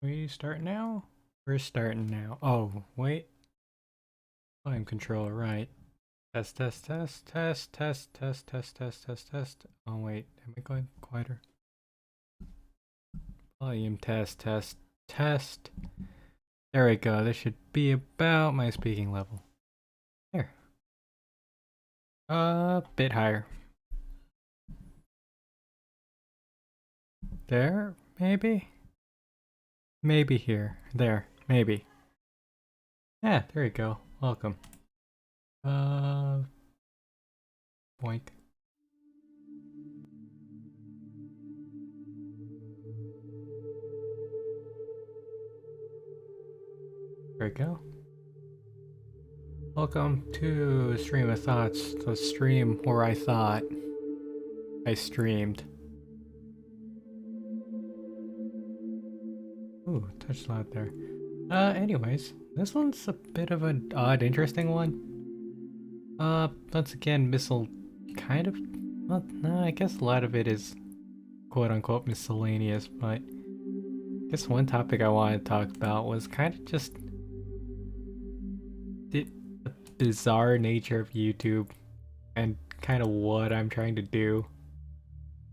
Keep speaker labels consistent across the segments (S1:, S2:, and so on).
S1: We start now? We're starting now. Oh, wait. Volume controller, right. Test, test, test, test, test, test, test, test, test, test. Oh, wait. Am I going quieter? Volume test, test, test. There we go. This should be about my speaking level. There. A bit higher. There, maybe? Maybe here. There, maybe. Yeah, there you go. Welcome. Uh, boink. There we go. Welcome to Stream of Thoughts, the stream where I thought I streamed. Ooh, touched a lot there. Anyways, this one's a bit of an odd, interesting one. Once again, missile kind of, well, no, I guess a lot of it is quote-unquote miscellaneous, but I guess one topic I wanted to talk about was kind of just the bizarre nature of YouTube and kind of what I'm trying to do.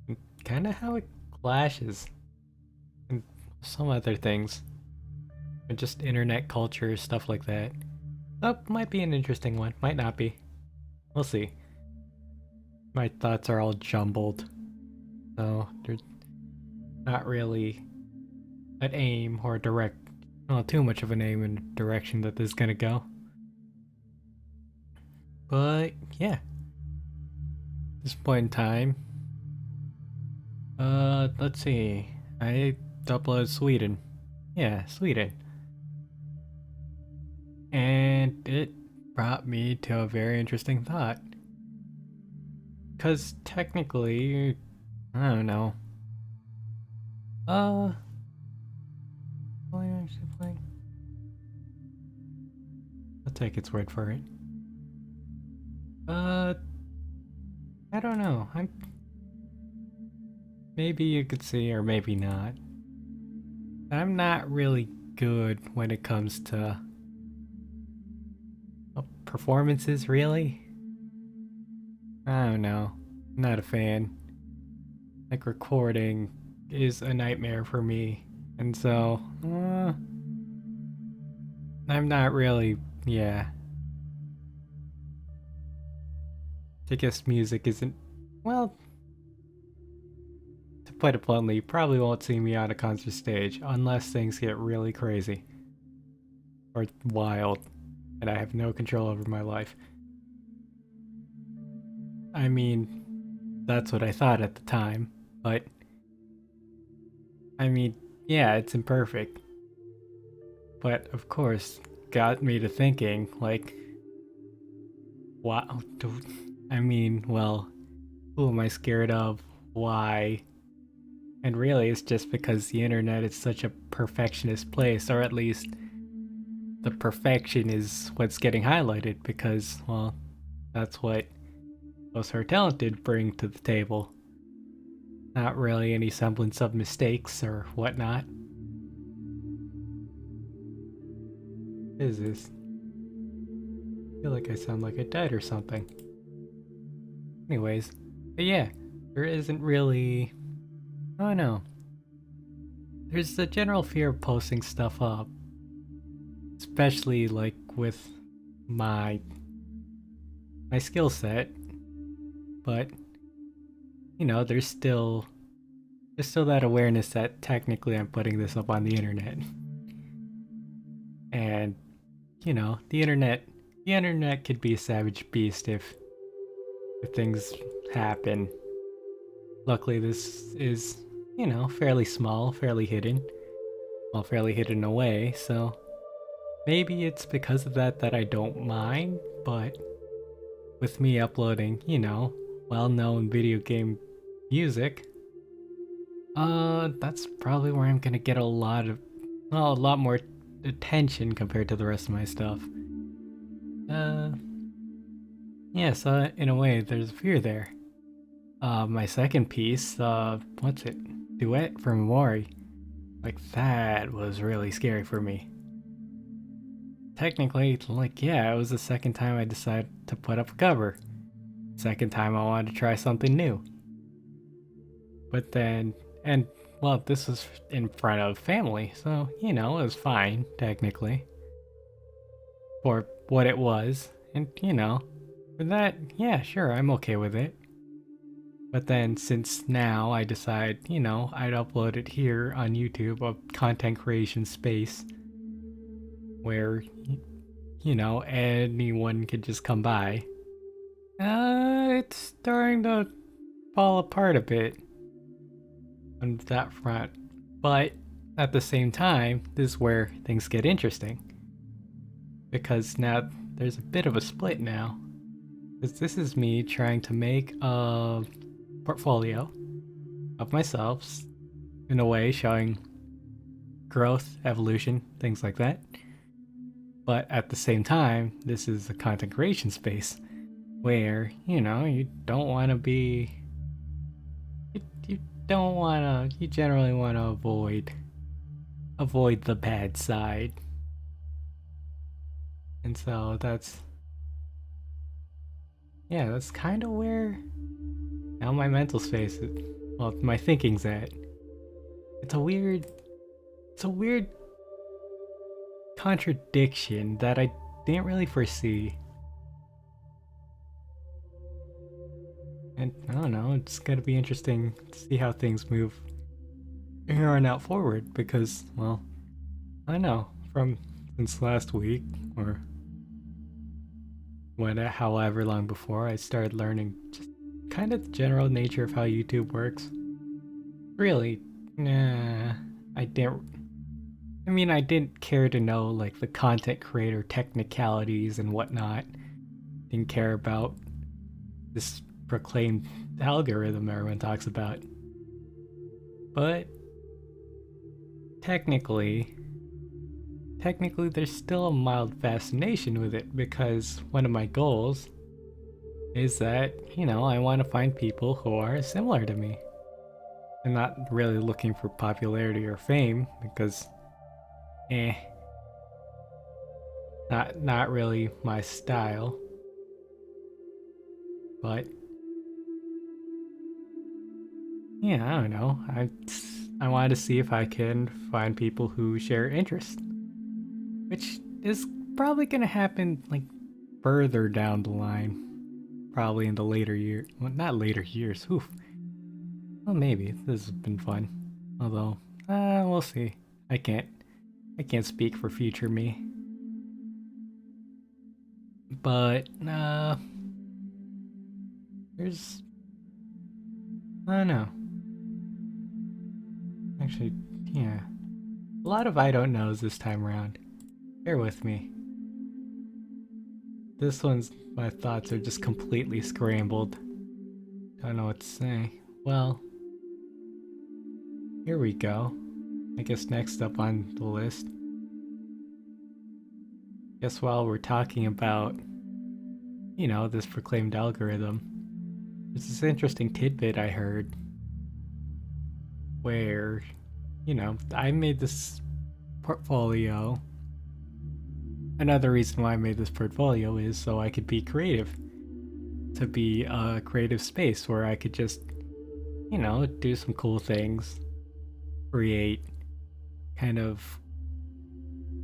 S1: And kind of how it clashes and some other things. And just internet culture, stuff like that. That might be an interesting one, might not be. We'll see. My thoughts are all jumbled. So there's not really an aim or a direct, well, too much of an aim and direction that this is gonna go. But yeah, at this point in time, let's see. I uploaded Sweden. Yeah, Sweden. And it brought me to a very interesting thought. Because technically, I don't know. What am I actually playing? I'll take its word for it. Uh, I don't know. Maybe you could see, or maybe not. I'm not really good when it comes to performances, really. I don't know. I'm not a fan. Like, recording is a nightmare for me. And so, I'm not really, yeah. I guess music isn't, well, to put it bluntly, you probably won't see me on a concert stage unless things get really crazy or wild and I have no control over my life. I mean, that's what I thought at the time, but I mean, yeah, it's imperfect. But of course, got me to thinking, like, wow, I mean, well, who am I scared of? Why? And really, it's just because the internet is such a perfectionist place, or at least the perfection is what's getting highlighted because, well, that's what those who are talented bring to the table. Not really any semblance of mistakes or whatnot. What is this? I feel like I sound like I died or something. Anyways, but yeah, there isn't really. Oh no. There's a general fear of posting stuff up, especially like with my skill set. But you know, there's still that awareness that technically I'm putting this up on the internet. And you know, the internet could be a savage beast if things happen. Luckily this is, you know, fairly small, fairly hidden. Well, fairly hidden away, so maybe it's because of that that I don't mind, but with me uploading, you know, well-known video game music, that's probably where I'm gonna get a lot of, well, a lot more attention compared to the rest of my stuff. Uh, yeah, so in a way, there's fear there. My second piece, what's it? Duet from Mori. Like, that was really scary for me. Technically, like, yeah, it was the second time I decided to put up a cover. Second time I wanted to try something new. But then, and well, this was in front of family, so, you know, it was fine, technically. For what it was. And, you know, for that, yeah, sure, I'm okay with it. But then, since now I decide, you know, I'd upload it here on YouTube, a content creation space where, you know, anyone could just come by. It's starting to fall apart a bit on that front. But at the same time, this is where things get interesting. Because now there's a bit of a split now. Because this is me trying to make a portfolio of myself in a way showing growth, evolution, things like that. But at the same time, this is a content creation space where, you know, you don't want to be. You don't want to. You generally want to avoid the bad side. And so that's. Yeah, that's kind of where now my mental space is. Well, my thinking's at. It's a weird. It's a weird contradiction that I didn't really foresee. And I don't know, it's gonna be interesting to see how things move here on out forward because, well, I know from since last week or when, however long before, I started learning just kind of the general nature of how YouTube works. Really, nah, I didn't. I mean, I didn't care to know like the content creator technicalities and whatnot. Didn't care about this proclaimed algorithm everyone talks about. But technically there's still a mild fascination with it because one of my goals is that, you know, I want to find people who are similar to me. I'm not really looking for popularity or fame because not really my style. But yeah, I don't know. I wanted to see if I can find people who share interests, which is probably gonna happen like further down the line, probably in the later year. Well, not later years. Oof. Well, maybe this has been fun. Although, we'll see. I can't. I can't speak for future me. But there's. I don't know. Actually, yeah. A lot of I don't knows this time around. Bear with me. This one's my thoughts are just completely scrambled. Don't know what to say. Well, here we go. I guess next up on the list. Guess while we're talking about, you know, this proclaimed algorithm, there's this interesting tidbit I heard where, you know, I made this portfolio. Another reason why I made this portfolio is so I could be creative. To be a creative space where I could just, you know, do some cool things, create, kind of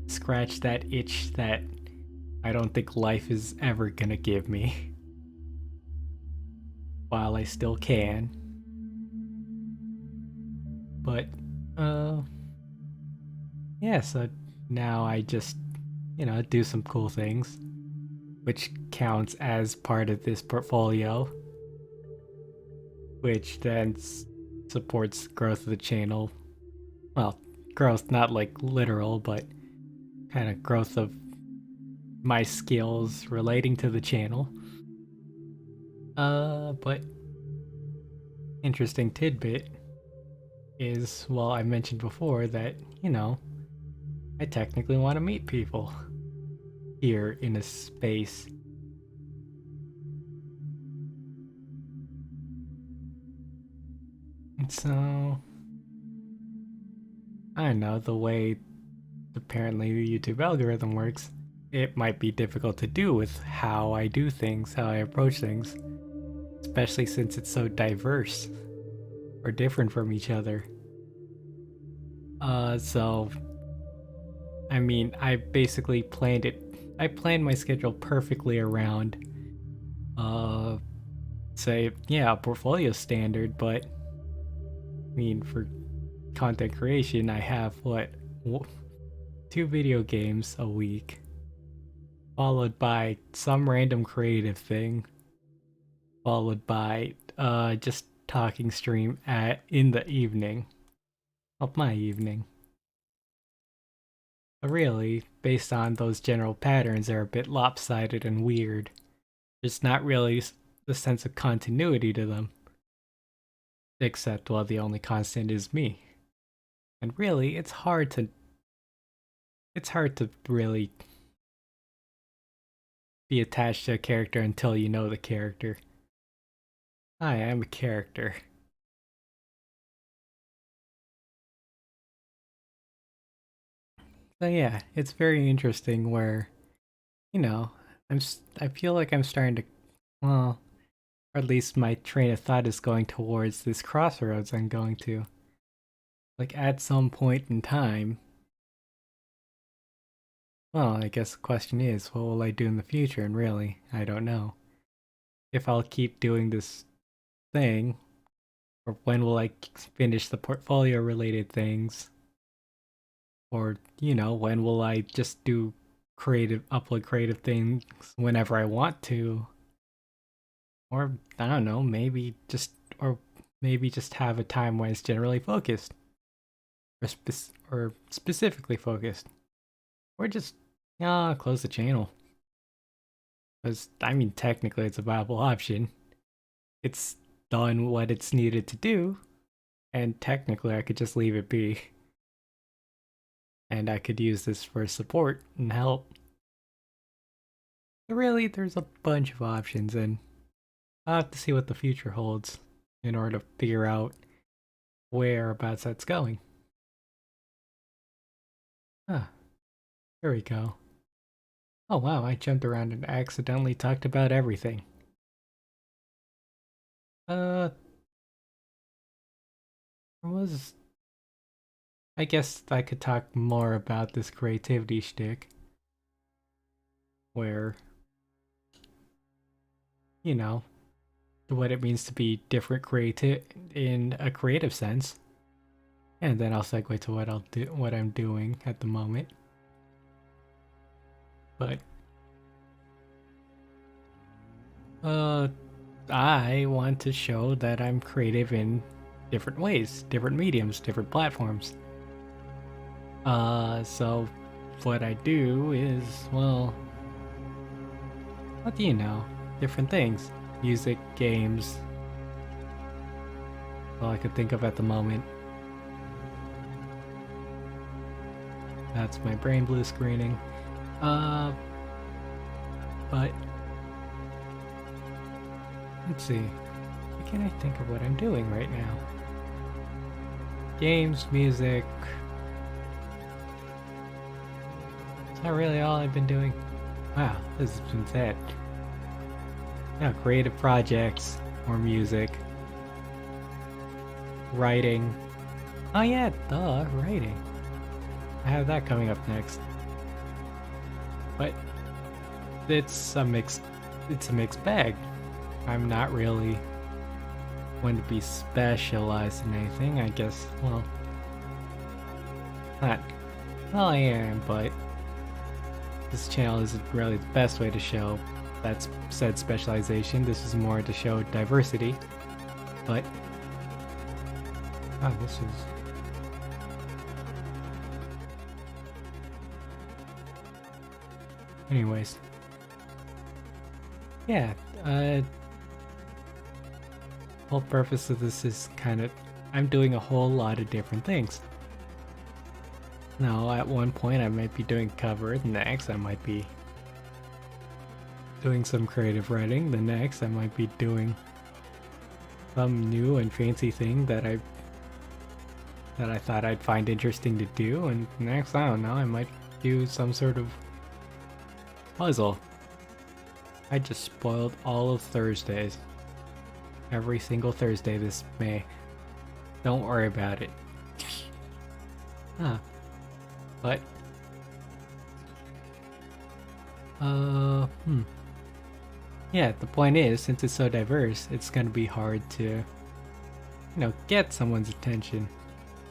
S1: scratch that itch that I don't think life is ever gonna give me. While I still can. But, yeah, so now I just, you know, do some cool things, which counts as part of this portfolio, which then supports growth of the channel. Well, growth, not like literal, but kind of growth of my skills relating to the channel. But interesting tidbit is, well, I mentioned before that, you know, I technically want to meet people here in a space. And so, I don't know, the way apparently the YouTube algorithm works, it might be difficult to do with how I do things, how I approach things, especially since it's so diverse or different from each other. So I mean, I basically planned it. I planned my schedule perfectly around, uh, say, yeah, a portfolio standard, but I mean, for content creation, I have what, 2 video games a week, followed by some random creative thing, followed by just talking stream at in the evening of my evening. But really, based on those general patterns, they're a bit lopsided and weird. There's not really the sense of continuity to them, except well, the only constant is me. And really, it's hard to really be attached to a character until you know the character. I am a character. So yeah, it's very interesting where, you know, I feel like I'm starting to, well, or at least my train of thought is going towards this crossroads I'm going to. Like at some point in time, well, I guess the question is, what will I do in the future? And really, I don't know. If I'll keep doing this thing, or when will I finish the portfolio related things, or, when will I just do upload creative things whenever I want to, or I don't know, maybe just have a time when it's generally focused, or specifically focused, or just close the channel. Because I mean, technically, it's a viable option. It's done what it's needed to do, and technically, I could just leave it be, and I could use this for support and help. But really, there's a bunch of options, and I'll have to see what the future holds in order to figure out whereabouts that's going. Ah, there we go. Oh wow, I jumped around and accidentally talked about everything. Uh, was I guess I could talk more about this creativity shtick, where, you know, what it means to be different creative in a creative sense. And then I'll segue to what I'm doing at the moment. But I want to show that I'm creative in different ways, different mediums, different platforms. So what I do is, well, what do you know? Different things. Music, games. All I could think of at the moment. That's my brain blue screening. But let's see. Why can't I think of what I'm doing right now? Games, music. Is that really all I've been doing? Wow, this has been sad. Yeah, creative projects, or music. Writing. Oh yeah, duh, writing. I have that coming up next. But it's a mixed bag. I'm not really going to be specialized in anything, I guess. Well, not. Well, I am, but this channel isn't really the best way to show that said specialization. This is more to show diversity. But oh, this is. Anyways, yeah. Whole purpose of this is I'm doing a whole lot of different things. Now, at one point, I might be doing cover. The next, I might be doing some creative writing. The next, I might be doing some new and fancy thing that I that I thought I'd find interesting to do, and next, I don't know, I might do some sort of puzzle. I just spoiled all of Thursdays. Every single Thursday this May. Don't worry about it. Huh. But yeah, the point is, since it's so diverse, it's gonna be hard to, get someone's attention.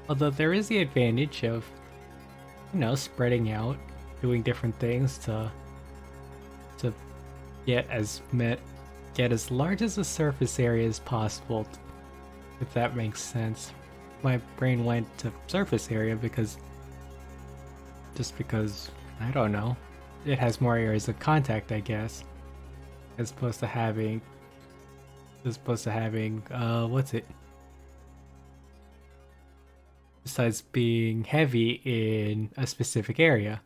S1: Although there is the advantage of, spreading out, doing different things to get as large as the surface area as possible, if that makes sense. My brain went to surface area because I don't know, it has more areas of contact, I guess, as opposed to having what's it? Besides being heavy in a specific area,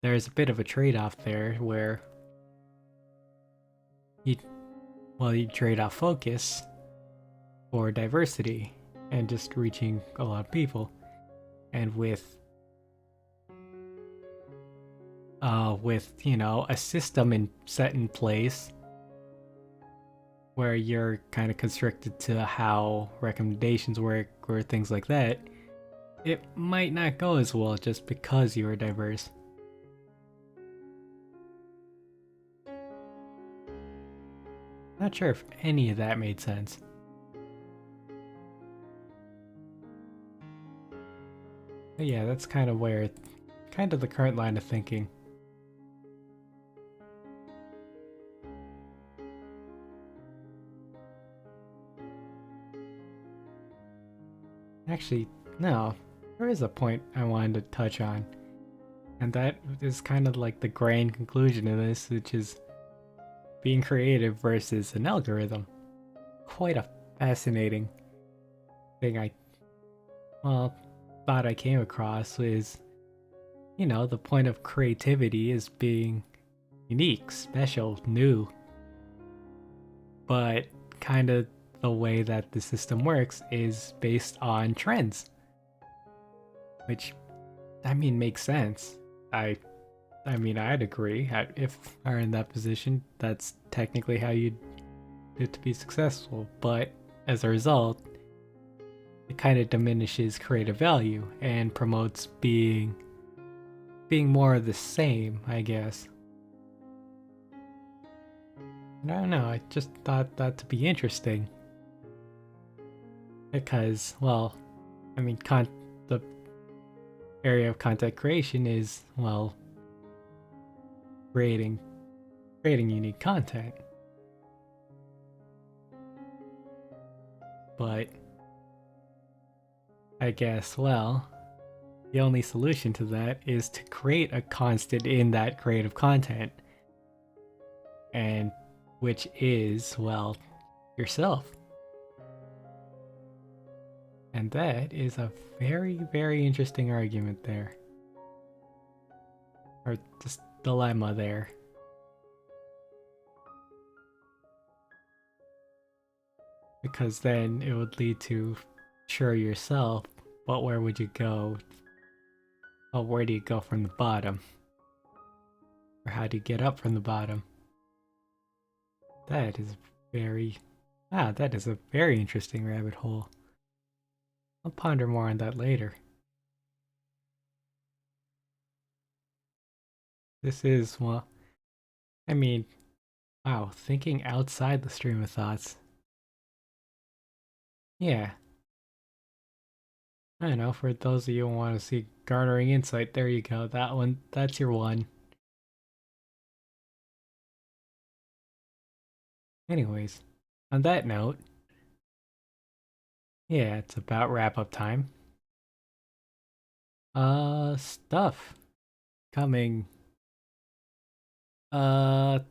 S1: there's a bit of a trade-off there where you trade off focus for diversity and just reaching a lot of people. And with a system set in place where you're kind of constricted to how recommendations work or things like that, it might not go as well just because you are diverse. Not sure if any of that made sense. But yeah, that's kind of the current line of thinking. Actually, no, there is a point I wanted to touch on. And that is kind of like the grand conclusion of this, which is being creative versus an algorithm. Quite a fascinating thing thought I came across is, the point of creativity is being unique, special, new. But kind of the way that the system works is based on trends. Which, makes sense. I'd agree. If are in that position, that's technically how you'd do it to be successful. But as a result, it kind of diminishes creative value and promotes being more of the same, I guess. I don't know, I just thought that to be interesting. Because, well, the area of content creation is, well, creating unique content. But I guess, well, the only solution to that is to create a constant in that creative content. And which is, well, yourself. And that is a very, very interesting argument there. Or just dilemma there. Because then it would lead to, sure, yourself, but where would you go? Oh, where do you go from the bottom? Or how do you get up from the bottom? That is that is a very interesting rabbit hole. I'll ponder more on that later. This is, well, wow, thinking outside the stream of thoughts. Yeah. I don't know, for those of you who want to see garnering insight, there you go. That's your one. Anyways, on that note, yeah, it's about wrap up time. Stuff coming. Yeah,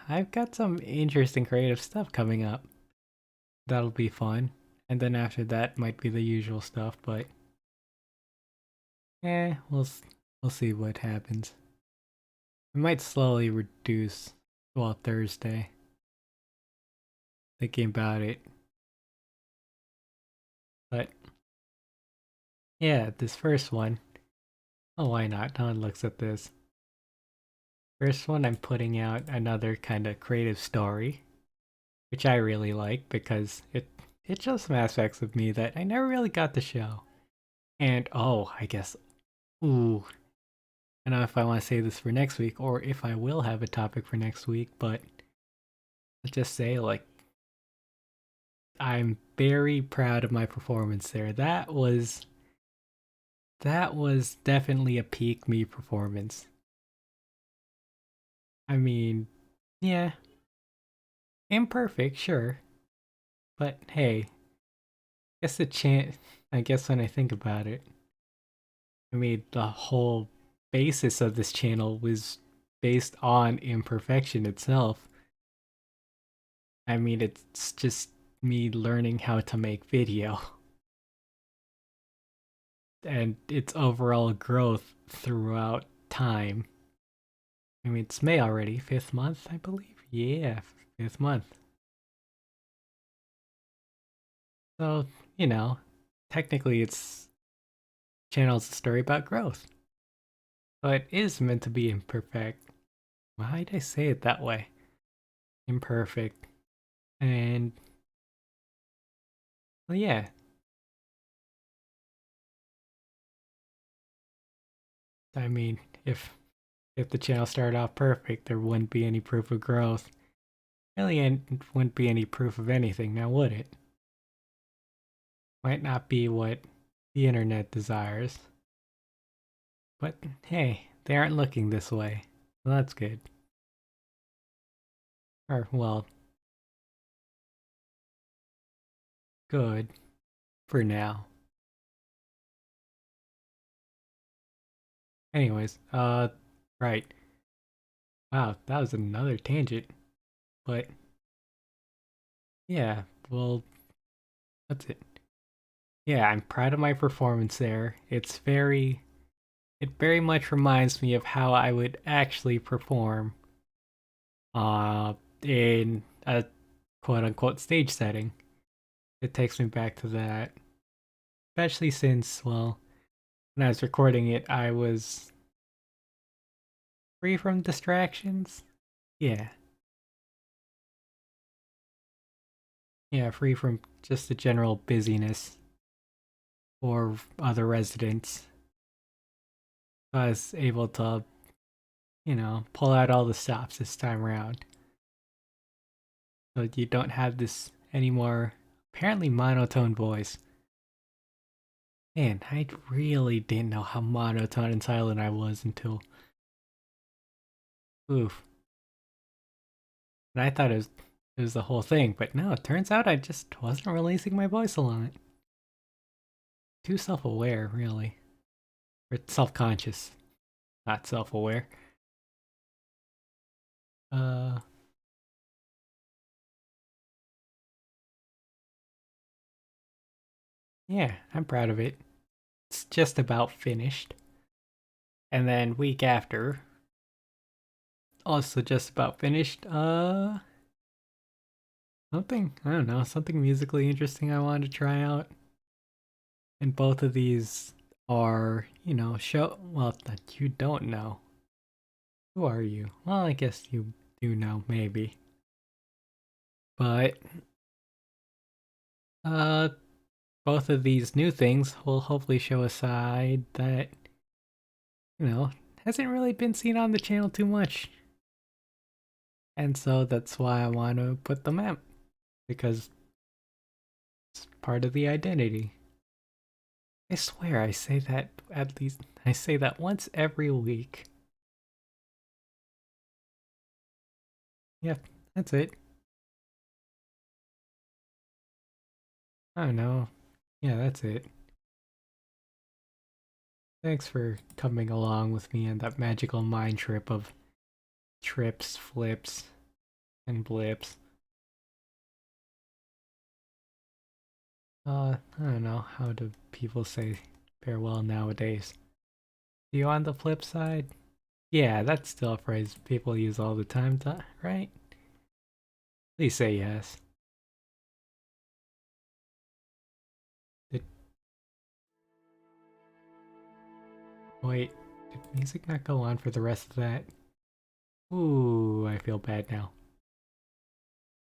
S1: I've got some interesting creative stuff coming up. That'll be fun. And then after that might be the usual stuff, but we'll see what happens. I might slowly reduce, well, Thursday. Thinking about it. But Yeah, this first one. Oh, why not? No one looks at this. First one, I'm putting out another kind of creative story, which I really like because it shows some aspects of me that I never really got to show. And oh, I guess, ooh, I don't know if I want to say this for next week or if I will have a topic for next week, but let's just say, like, I'm very proud of my performance there. That was definitely a peak me performance. I mean, yeah, imperfect, sure, but hey, guess the chance. I guess when I think about it, I mean, the whole basis of this channel was based on imperfection itself. I mean, it's just me learning how to make video and its overall growth throughout time. I mean, it's May already, fifth month, I believe. Yeah, fifth month. So, you know, technically it's channel's a story about growth. But it is meant to be imperfect. Why did I say it that way? Imperfect. And well, yeah, I mean, if the channel started off perfect, there wouldn't be any proof of growth. Really, and wouldn't be any proof of anything, now would it? Might not be what the internet desires. But hey, they aren't looking this way. Well, that's good. Or, well, good. For now. Anyways, right. Wow, that was another tangent. But, yeah, well, that's it. Yeah, I'm proud of my performance there. It very much reminds me of how I would actually perform uh in a quote unquote stage setting. It takes me back to that. Especially since, well, when I was recording it, I was free from distractions. Yeah. Yeah, free from just the general busyness or other residents. I was able to, pull out all the stops this time around. So you don't have this anymore apparently monotone voice. Man, I really didn't know how monotone and silent I was until oof. And I thought it was the whole thing, but no, it turns out I just wasn't releasing my voice a lot. Too self-aware, really. Or self-conscious, not self-aware. Uh yeah, I'm proud of it. It's just about finished. And then week after, also just about finished. Something, I don't know, something musically interesting I wanted to try out. And both of these are, well, that you don't know. Who are you? Well, I guess you do know, maybe. But, uh, both of these new things will hopefully show a side that, hasn't really been seen on the channel too much. And so that's why I want to put them out. Because it's part of the identity. I swear I say that I say that once every week. Yep, that's it. I don't know. Yeah, that's it. Thanks for coming along with me on that magical mind trip of trips, flips, and blips. I don't know. How do people say farewell nowadays? See you on the flip side? Yeah, that's still a phrase people use all the time, right? Please say yes. Wait, did music not go on for the rest of that? Ooh, I feel bad now.